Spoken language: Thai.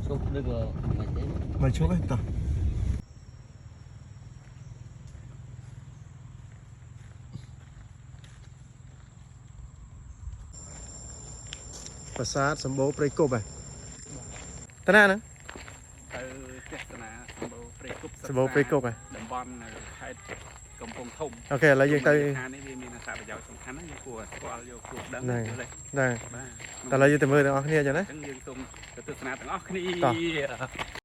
ชุบนึกว่ามาชุบไอ้ต่อปราสาทสมบูรณ์ปริกบอ่ะตาหน้านะเจตนาสมบูรณ์ปริกบสมบูรณ์ปริกบอ่ะดับบอลไทยกำปงทมโอเคแล้วยังไปนี่มีนาสาประโยชน์สำคัญนะยังกลัวโยกลุ่มดังเลยได้แต่เราอยู่แต่มือเนาะเนี่ยจ้ะนะทั้งยืนตรงศาสนาต่างอ๋อนี่